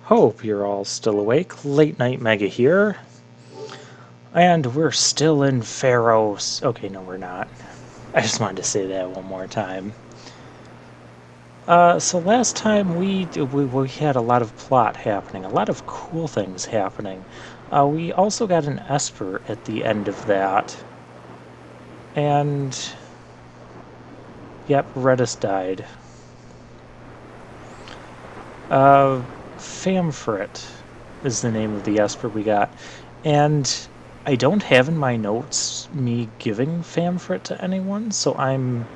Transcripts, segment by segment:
Hope you're all still awake. Late Night Mega here. And we're still in Pharaoh's. Okay, no, we're not. I just wanted to say that one more time. So last time we had a lot of plot happening, a lot of cool things happening. We also got an Esper at the end of that. And yep, Redis died. Famfrit is the name of the Esper we got. And I don't have in my notes me giving Famfrit to anyone, so I'm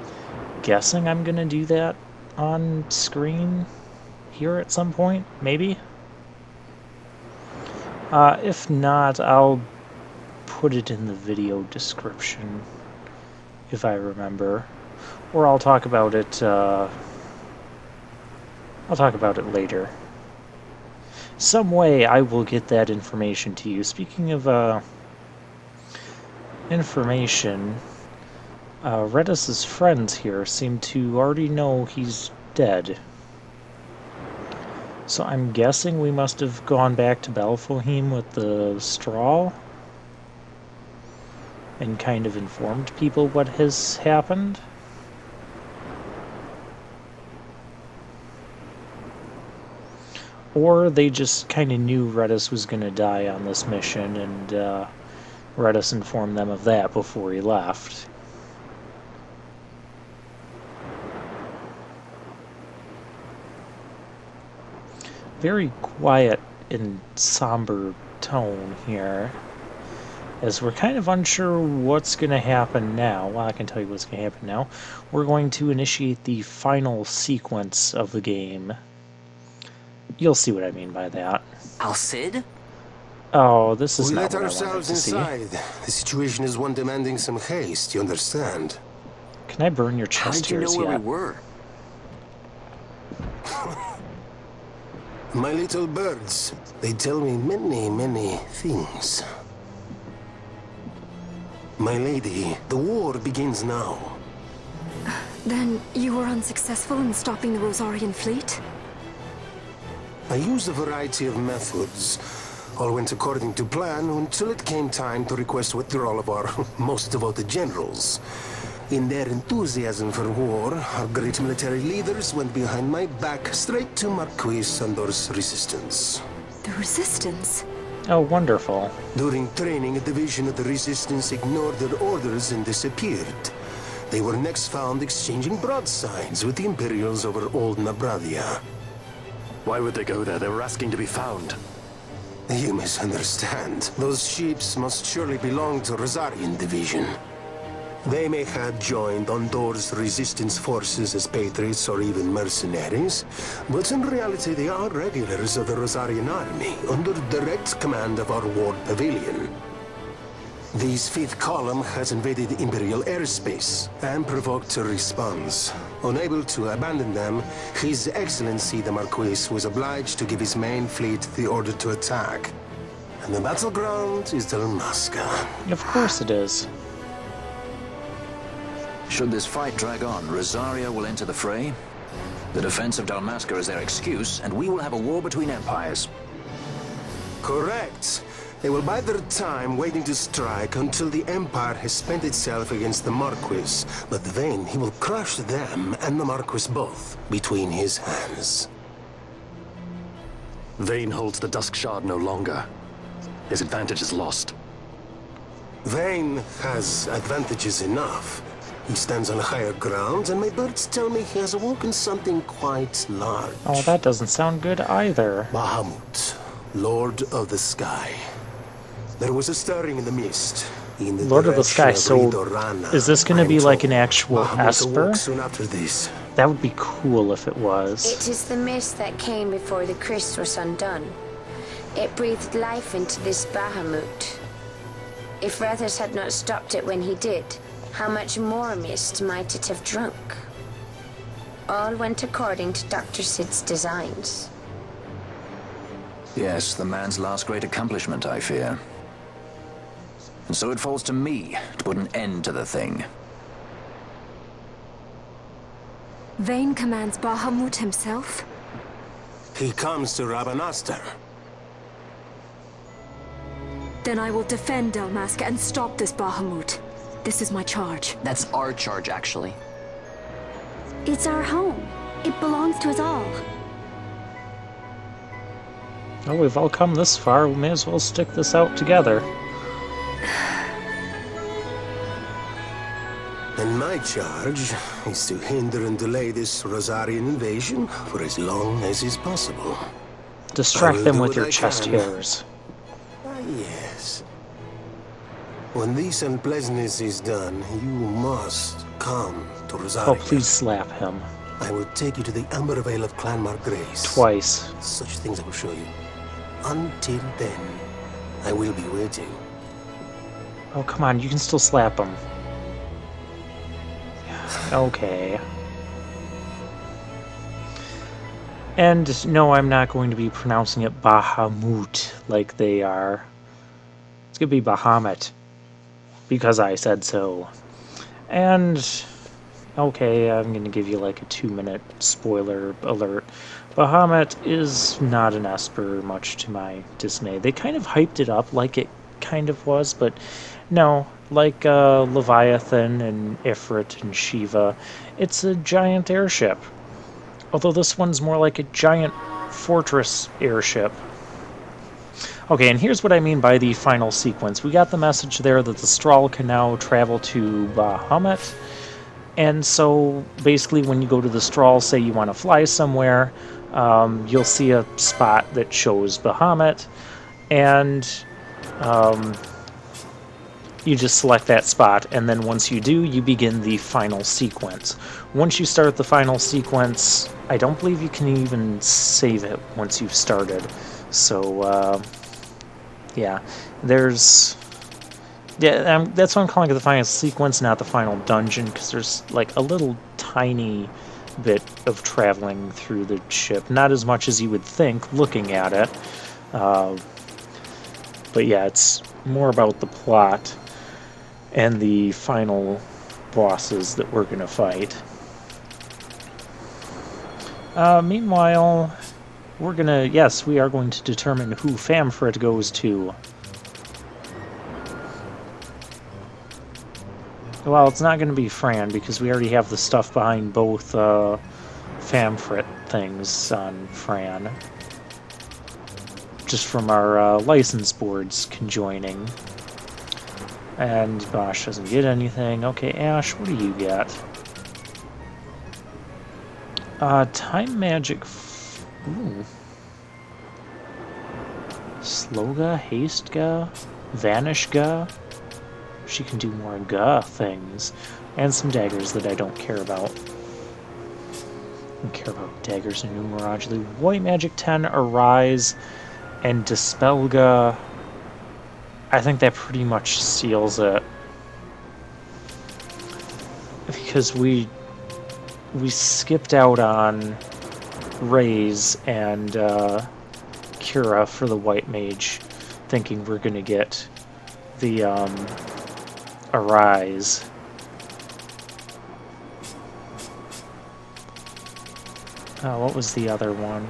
guessing I'm gonna do that on screen here at some point, maybe? If not, I'll put it in the video description if I remember. Or I'll talk about it later. Some way I will get that information to you. Speaking of information, Redis's friends here seem to already know he's dead. So I'm guessing we must have gone back to Belfahim with the straw and kind of informed people what has happened. Or they just kind of knew Redis was going to die on this mission, and Redis informed them of that before he left. Very quiet and somber tone here, as we're kind of unsure what's going to happen now. Well, I can tell you what's going to happen now. We're going to initiate the final sequence of the game. You'll see what I mean by that. Al-Cid? Oh, this is we not let what I wanted ourselves to see. inside. The situation is one demanding some haste, you understand? Can I burn your How chest did you know hairs where yet? we were? My little birds, they tell me many, many things. My lady, the war begins now. Then you were unsuccessful in stopping the Rosarian fleet? I used a variety of methods. All went according to plan until it came time to request withdrawal of our most devoted generals. In their enthusiasm for war, our great military leaders went behind my back straight to Marquis Sandor's resistance. The Resistance? Oh, wonderful. During training, a division of the resistance ignored their orders and disappeared. They were next found exchanging broadsides with the Imperials over Old Nabradia. Why would they go there? They were asking to be found. You misunderstand. Those ships must surely belong to Rosarian Division. They may have joined Ondor's resistance forces as patriots or even mercenaries, but in reality they are regulars of the Rosarian army, under direct command of our ward pavilion. This fifth column has invaded Imperial airspace and provoked a response. Unable to abandon them, His Excellency the Marquis was obliged to give his main fleet the order to attack. And the battleground is Dalmasca. Of course it is. Should this fight drag on, Rosaria will enter the fray. The defense of Dalmasca is their excuse, and we will have a war between empires. Correct. They will bide their time waiting to strike until the Empire has spent itself against the Marquis. But then he will crush them and the Marquis both between his hands. Vayne holds the Dusk Shard no longer. His advantage is lost. Vayne has advantages enough. He stands on higher ground, and my birds tell me he has awoken something quite large. Oh, that doesn't sound good either. Bahamut, Lord of the Sky. There was a stirring in the mist. In the Lord of the Sky, direction so of Ridorana, is this going to I'm be like told. an actual Bahamut Esper? awoke soon after this. That would be cool if it was. It is the mist that came before the Christ was undone. It breathed life into this Bahamut. If Rethus had not stopped it when he did, how much more mist might it have drunk? All went according to Dr. Sid's designs. Yes, the man's last great accomplishment, I fear. And so it falls to me to put an end to the thing. Vayne commands Bahamut himself? He comes to Rabanastre. Then I will defend Dalmasca and stop this Bahamut. This is my charge. That's our charge, actually. It's our home. It belongs to us all. Well, we've all come this far, we may as well stick this out together. And my charge is to hinder and delay this Rosarian invasion for as long as is possible. Distract them do with what your I chest can. hairs. Ah, yes. When this unpleasantness is done, you must come to Rosaria. Oh, please slap him. I will take you to the Amber Vale of Clanmar Grace. Twice. Such things I will show you. Until then, I will be waiting. Oh, come on, you can still slap him. Okay. And no, I'm not going to be pronouncing it Bahamut like they are. It's going to be Bahamut. Because I said so. And, okay, I'm going to give you like a 2-minute spoiler alert. Bahamut is not an Esper, much to my dismay. They kind of hyped it up like it kind of was, but no, like Leviathan and Ifrit and Shiva, it's a giant airship. Although this one's more like a giant fortress airship. Okay, and here's what I mean by the final sequence. We got the message there that the Strahl can now travel to Bahamut. And so, basically, when you go to the Strahl, say you want to fly somewhere, you'll see a spot that shows Bahamut. And you just select that spot, and then once you do, you begin the final sequence. Once you start the final sequence, I don't believe you can even save it once you've started. So, yeah, there's... Yeah, that's why I'm calling it the final sequence, not the final dungeon, because there's like a little tiny bit of traveling through the ship. Not as much as you would think looking at it. But yeah, it's more about the plot and the final bosses that we're going to fight. Meanwhile, we're going to... Yes, we are going to determine who Famfrit goes to. Well, it's not going to be Fran, because we already have the stuff behind both Famfrit things on Fran. Just from our license boards conjoining. And Bosch doesn't get anything. Okay, Ash, what do you get? Time Magic... Ooh. Sloga, Hastega, Vanishga. She can do more Ga things. And some daggers that I don't care about. I don't care about daggers and numerology. White Magic 10, Arise, and Dispelga. I think that pretty much seals it. Because we skipped out on Raze and Kira for the White Mage, thinking we're going to get the Arise. What was the other one?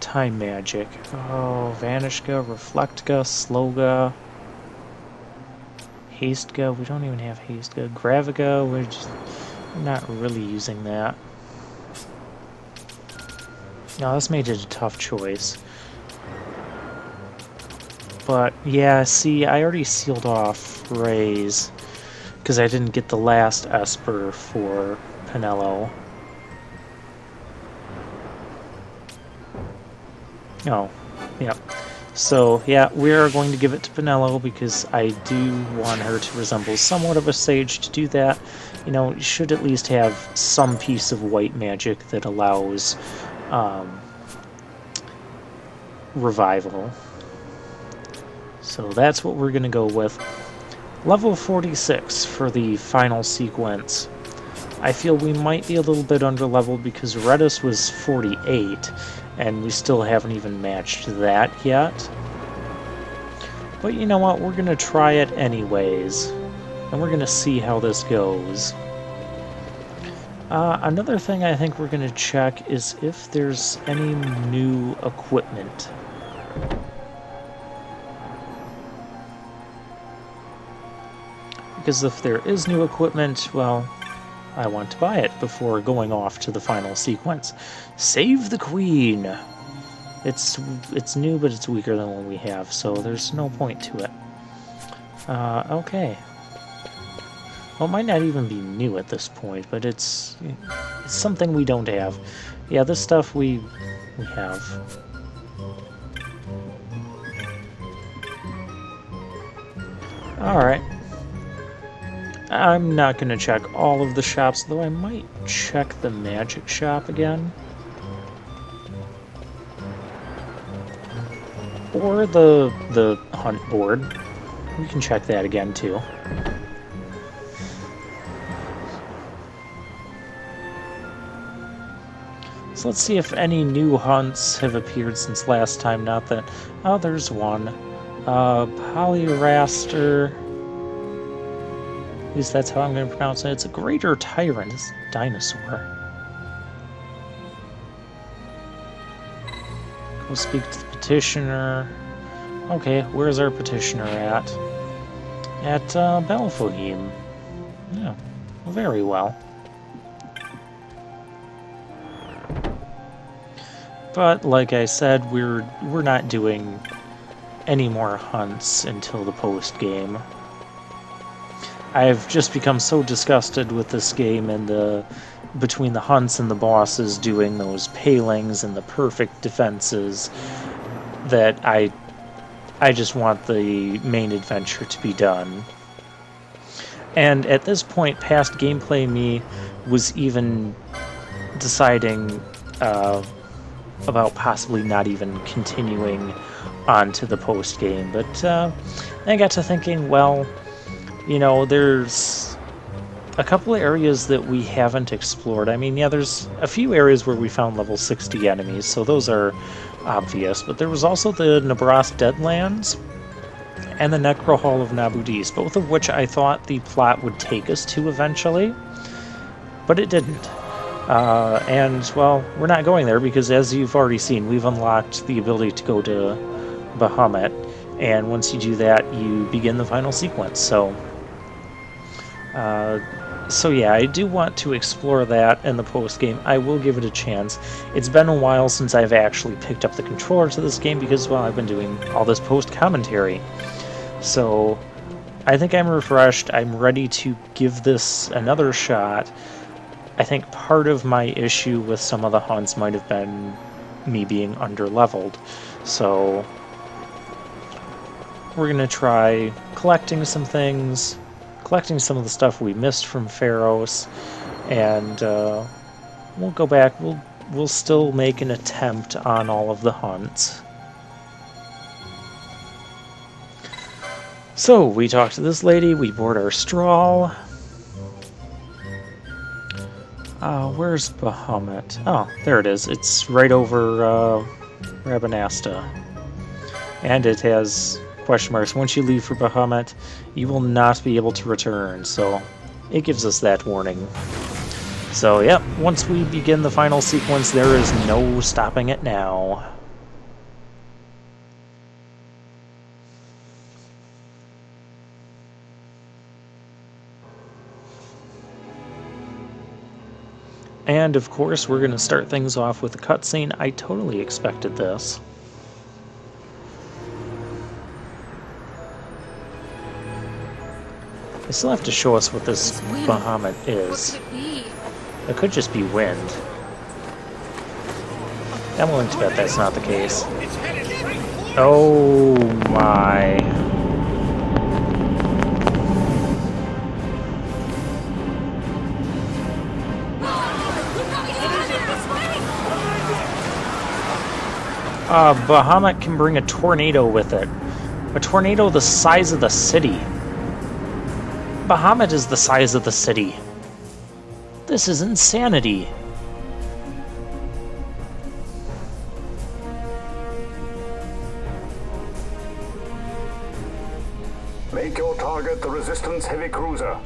Time Magic. Oh, Vanishga, Reflectga, Sloga, Hastega. We don't even have Hastega. Graviga, we're not really using that. No, this made it a tough choice. But, yeah, see, I already sealed off Raze, because I didn't get the last Esper for Penelo. Oh, yeah. So, yeah, we're going to give it to Penelo, because I do want her to resemble somewhat of a sage. To do that, you know, you should at least have some piece of white magic that allows revival. So that's what we're going to go with. Level 46 for the final sequence. I feel we might be a little bit under-leveled because Redis was 48, and we still haven't even matched that yet. But you know what, we're going to try it anyways, and we're going to see how this goes. Another thing I think we're going to check is if there's any new equipment. Because if there is new equipment, well, I want to buy it before going off to the final sequence. Save the Queen! It's new, but it's weaker than what we have, so there's no point to it. Okay. Well, it might not even be new at this point, but it's something we don't have. Yeah, this stuff we have. Alright. I'm not going to check all of the shops, though I might check the magic shop again. Or the hunt board. We can check that again, too. So let's see if any new hunts have appeared since last time. Not that... Oh, there's one. Polyraster. At least that's how I'm going to pronounce it. It's a greater tyrant. It's a dinosaur. Go speak to the petitioner. Okay, where's our petitioner at? At Belfahim. Yeah, very well. But like I said, we're not doing any more hunts until the post game. I've just become so disgusted with this game and between the hunts and the bosses doing those palings and the perfect defenses that I just want the main adventure to be done. And at this point, past gameplay me was even deciding about possibly not even continuing on to the post game. But I got to thinking, well, you know, there's a couple of areas that we haven't explored. I mean, yeah, there's a few areas where we found level 60 enemies, so those are obvious. But there was also the Nabras Deadlands and the Necro Hall of Nabudis, both of which I thought the plot would take us to eventually, but it didn't. And, well, we're not going there because, as you've already seen, we've unlocked the ability to go to Bahamut, and once you do that, you begin the final sequence. So yeah, I do want to explore that in the post-game. I will give it a chance. It's been a while since I've actually picked up the controller to this game because, well, I've been doing all this post-commentary. So I think I'm refreshed. I'm ready to give this another shot. I think part of my issue with some of the hunts might have been me being under-leveled. So we're going to try collecting some things, collecting some of the stuff we missed from Pharos, and we'll go back. We'll still make an attempt on all of the hunts. So we talked to this lady. We board our straw. Where's Bahamut? Oh, there it is. It's right over Rabanasta, and it has question marks. Once you leave for Bahamut, you will not be able to return, so it gives us that warning. So, yep, once we begin the final sequence, there is no stopping it now. And, of course, we're going to start things off with a cutscene. I totally expected this. They still have to show us what this Bahamut is. What could it be? It could just be wind. I'm willing to bet that's not the case. Oh my. Bahamut can bring a tornado with it. A tornado the size of the city. Bahamut is the size of the city. This is insanity. Make your target the Resistance heavy cruiser.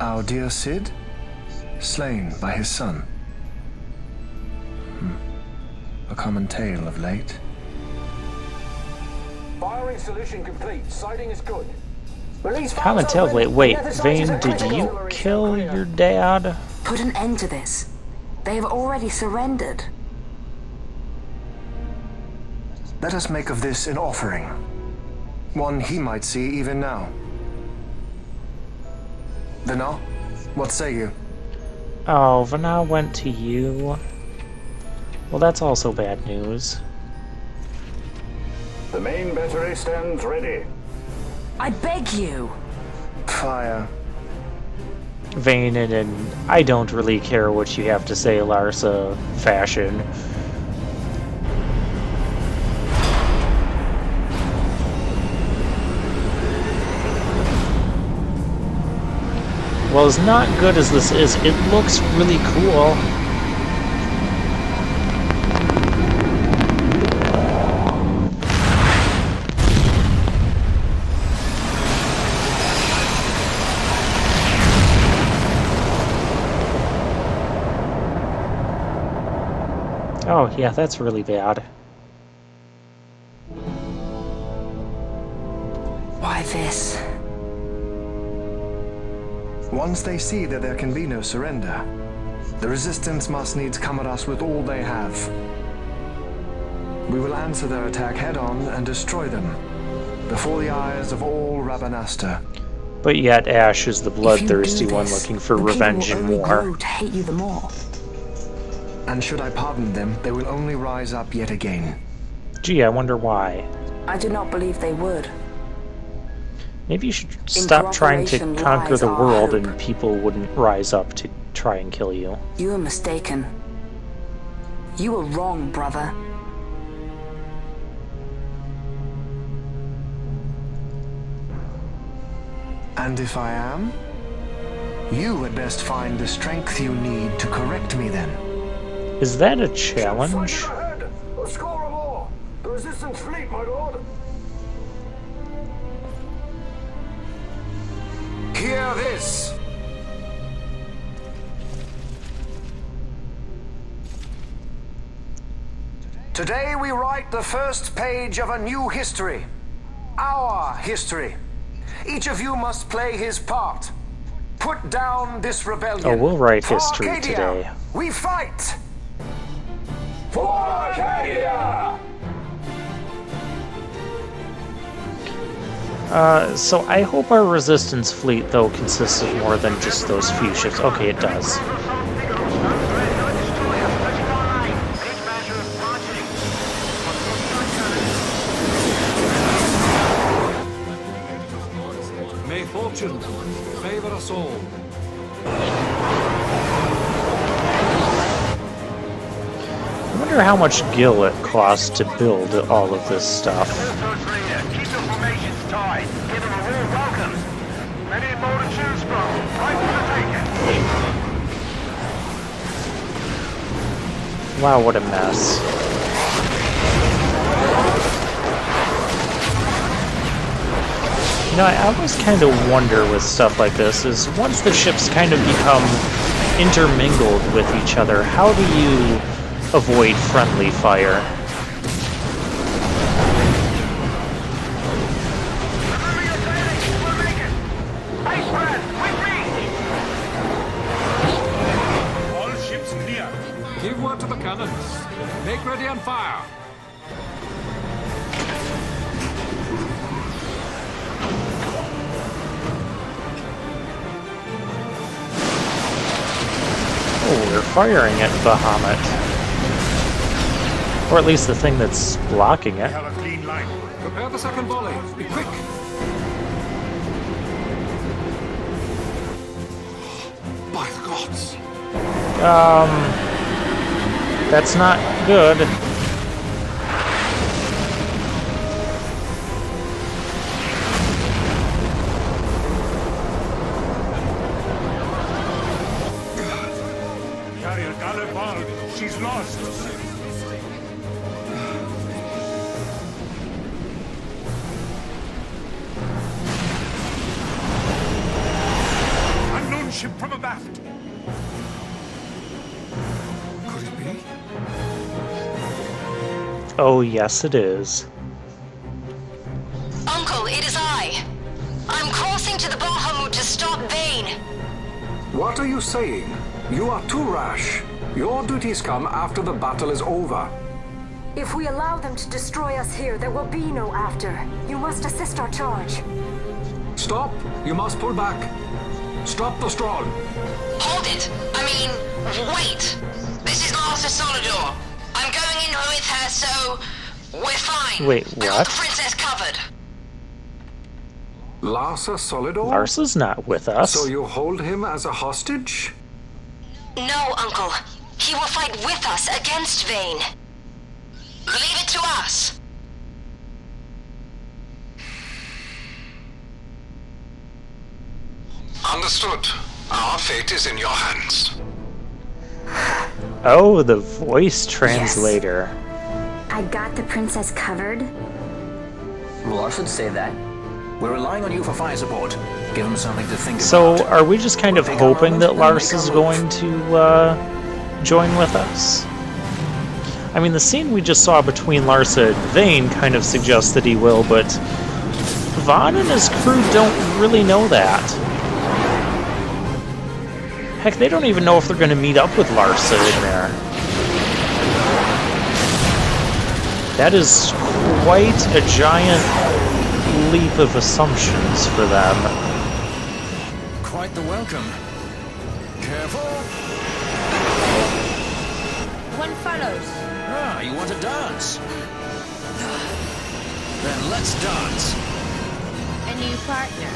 Our dear Cid, slain by his son. A common tale of late. Firing solution complete. Sighting is good. Release Common files tale. open. Wait, Net is Vayne, rated did you critical. kill your dad? Put an end to this. They have already surrendered. Let us make of this an offering. One he might see even now. Vayne, what say you? Oh, Vayne went to you. Well, that's also bad news. The main battery stands ready. I beg you! Fire. Vayne and I don't really care what you have to say, Larsa fashion. Well, as not good as this is, it looks really cool. Oh, yeah, that's really bad. Why this? Once they see that there can be no surrender, the Resistance must needs come at us with all they have. We will answer their attack head-on and destroy them, before the eyes of all Rabanastre. But yet Ash is the If you bloodthirsty do one this, looking for the people revenge will and only war. grow to hate you the more. And should I pardon them, they will only rise up yet again. Gee, I wonder why. I do not believe they would. Maybe you should stop trying to cooperation conquer lies the our world hope. and people wouldn't rise up to try and kill you. You are mistaken. You are wrong, brother. And if I am? You had best find the strength you need to correct me then. Is that a challenge? Sighting ahead. A score or more. The resistance fleet, my lord. Hear this! Today we write the first page of a new history. Our history. Each of you must play his part. Put down this rebellion. Oh, we'll write For history Arcadia, today. we fight! For Arcadia! So I hope our resistance fleet, though, consists of more than just those few ships. Okay, it does. May fortune favor us all. I wonder how much gil it costs to build all of this stuff. Keep your formations tight. Give them a warm welcome. Many more to choose from. Right for the taking. Wow, what a mess. You know, I always kind of wonder with stuff like this, is once the ships kind of become intermingled with each other, how do you avoid friendly fire? All ships clear. Give word to the cannons. Make ready and fire. Oh, we're firing at Bahamut. Or at least the thing that's blocking it. Have a clean line. Prepare the second volley. Be quick. By the gods. That's not good. Carrier Gallipard. She's lost. Unknown Oh, yes, it is. Uncle, it is I. I'm crossing to the Bahamut to stop Vayne. What are you saying? You are too rash. Your duties come after the battle is over. If we allow them to destroy us here, there will be no after. You must assist our charge. Stop! You must pull back. Stop the stroll. Hold it! I mean, wait! This is Master Solidor. I'm going in with her, so we're fine. Wait, I got what? the princess covered. Larsa Solidor? Larsa's not with us. So you hold him as a hostage? No, Uncle. He will fight with us against Vayne. Leave it to us. Understood. Our fate is in your hands. Oh, the voice translator. I got the princess covered. Well, I should say that. We're relying on you for fire support. Give them something to think So, about. are we just kind of We'll take our hoping moment, that then Lars make is our going move. to join with us? I mean, the scene we just saw between Larsa and Vayne kind of suggests that he will, but Vaughn and his crew don't really know that. Heck, they don't even know if they're going to meet up with Larsa in there. That is quite a giant leap of assumptions for them. Quite the welcome. Careful. One follows. Ah, you want to dance? Then let's dance. A new partner.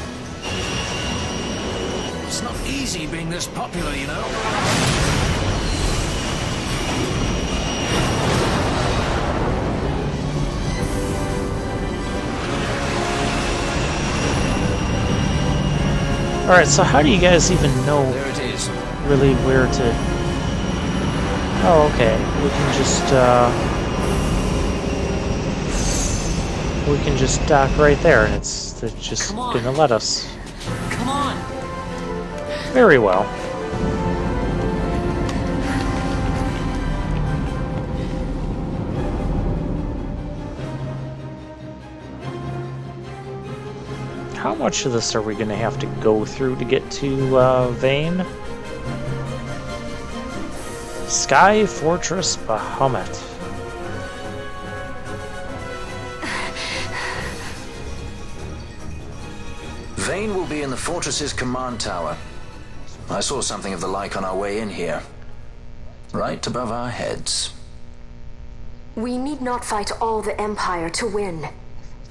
It's not easy being this popular, you know. Alright, so how do you guys even know There it is. really where to... Oh, okay. We can just dock right there, and it's just Come on. gonna let us. Come on. Very well. How much of this are we gonna have to go through to get to Vayne? Sky Fortress Bahamut. Vayne will be in the fortress's command tower. I saw something of the like on our way in here. Right above our heads. We need not fight all the Empire to win.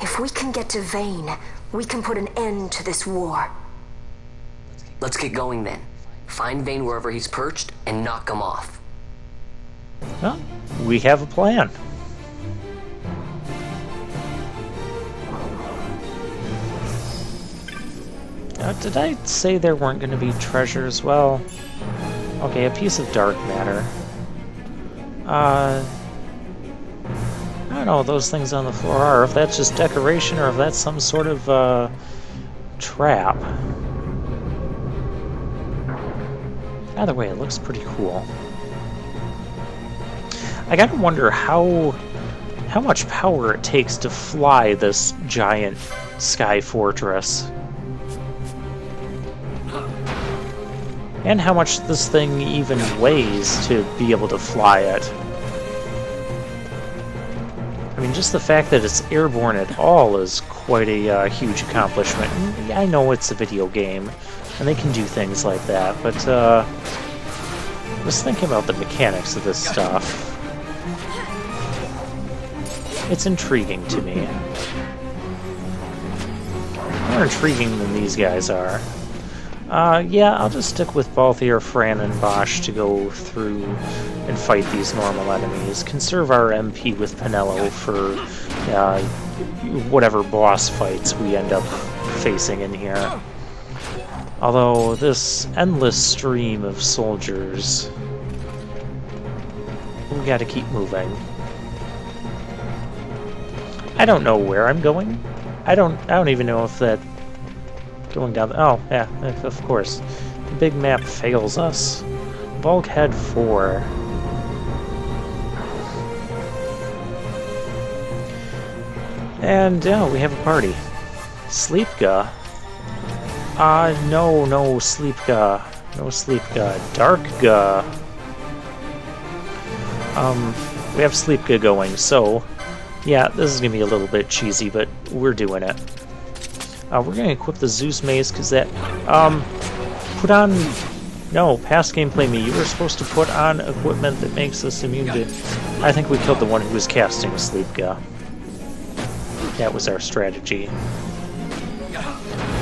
If we can get to Vayne, we can put an end to this war. Let's get going then. Find Vayne wherever he's perched and knock him off. Well, we have a plan. Did I say there weren't going to be treasures? Well, okay, a piece of dark matter. I don't know what those things on the floor are, if that's just decoration or if that's some sort of trap. Either way, it looks pretty cool. I gotta wonder how much power it takes to fly this giant sky fortress. And how much this thing even weighs to be able to fly it. I mean, just the fact that it's airborne at all is quite a huge accomplishment. And I know it's a video game, and they can do things like that, but I was thinking about the mechanics of this stuff. It's intriguing to me. More intriguing than these guys are. Yeah, I'll just stick with Balthier, Fran, and Bosch to go through and fight these normal enemies. Conserve our MP with Pinello for whatever boss fights we end up facing in here. Although, this endless stream of soldiers... We gotta keep moving. I don't know where I'm going. I don't even know if that... Going down the... Oh, yeah, of course. The big map fails us. Bulkhead 4. And yeah, we have a party. Sleepga? No, Sleepga. No Sleepga. Darkga. We have Sleepga going, so yeah, this is gonna be a little bit cheesy, but we're doing it. We're gonna equip the Zeus Maze, because that, put on, no, past gameplay me, you were supposed to put on equipment that makes us immune to, I think we killed the one who was casting Sleepga. That was our strategy.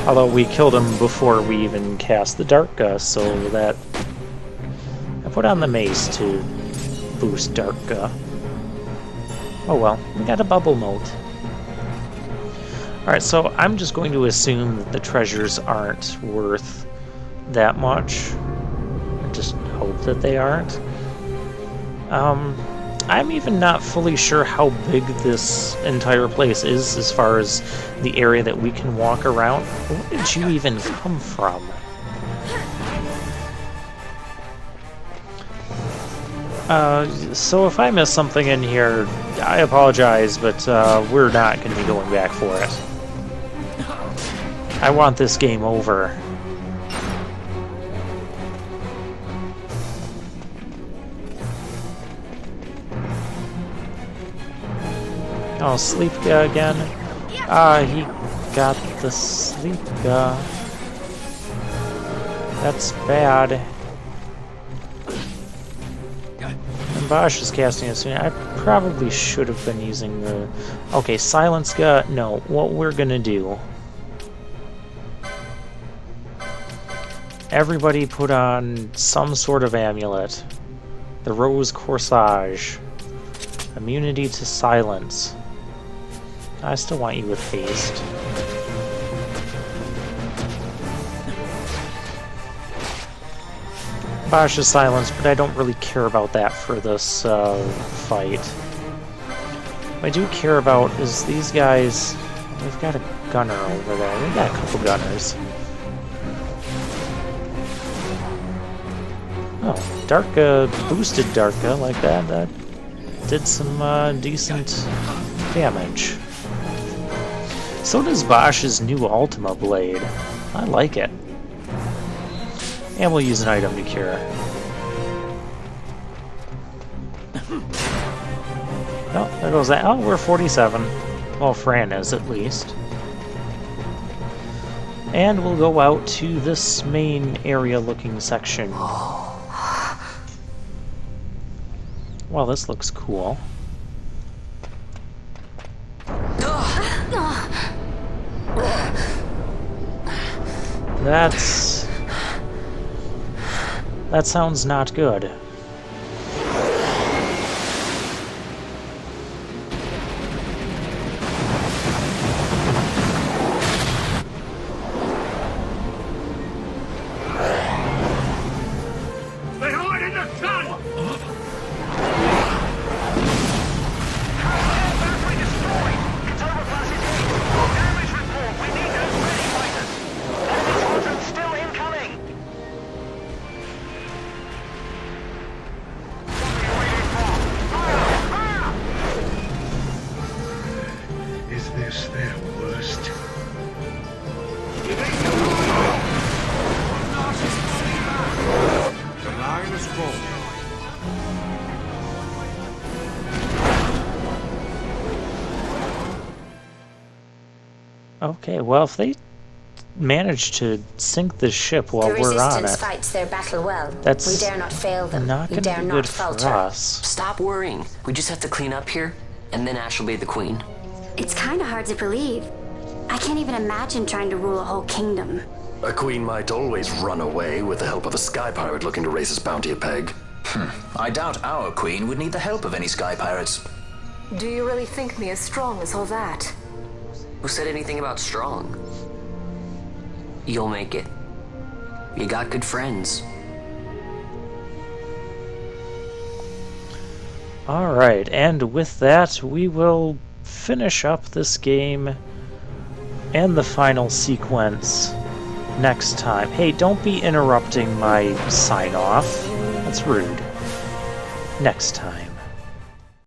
Although we killed him before we even cast the Darkga, so that, I put on the Maze to boost Darkga. Oh well, we got a bubble moat. Alright, so I'm just going to assume that the treasures aren't worth that much. I just hope that they aren't. I'm even not fully sure how big this entire place is as far as the area that we can walk around. Where did you even come from? So if I missed something in here, I apologize, but we're not going to be going back for it. I want this game over. Oh, Sleepga again. He got the Sleepga. That's bad. And Bosch is casting it soon. I probably should have been using the... Okay, Silencega. No, what we're gonna do... Everybody put on some sort of amulet. The Rose Corsage. Immunity to silence. I still want you with haste. Bosch is silenced, but I don't really care about that for this fight. What I do care about is these guys. We've got a gunner over there. We've got a couple gunners. Oh, Darkga boosted Darkga like that. That did some decent damage. So does Bosch's new Ultima Blade. I like it. And we'll use an item to cure. Oh, there goes that. Oh, we're 47. Well, Fran is at least. And we'll go out to this main area looking section. Well, this looks cool. That sounds not good. They hide in the sun! Battery destroyed! Its overpass is hit! Damage report! We need those ready fighters! Enemy squadron still incoming! Is this their worst? The line is full. Okay, well, if they manage to sink the ship while we're on it, fights their battle well. That's we dare not fail them. not We going to dare be not good for falter. us. Stop worrying. We just have to clean up here, and then Ash will be the queen. It's kind of hard to believe. I can't even imagine trying to rule a whole kingdom. A queen might always run away with the help of a sky pirate looking to raise his bounty a peg. I doubt our queen would need the help of any sky pirates. Do you really think me as strong as all that? Who said anything about strong? You'll make it. You got good friends. Alright, and with that, we will finish up this game and the final sequence next time. Hey, don't be interrupting my sign-off. That's rude. Next time.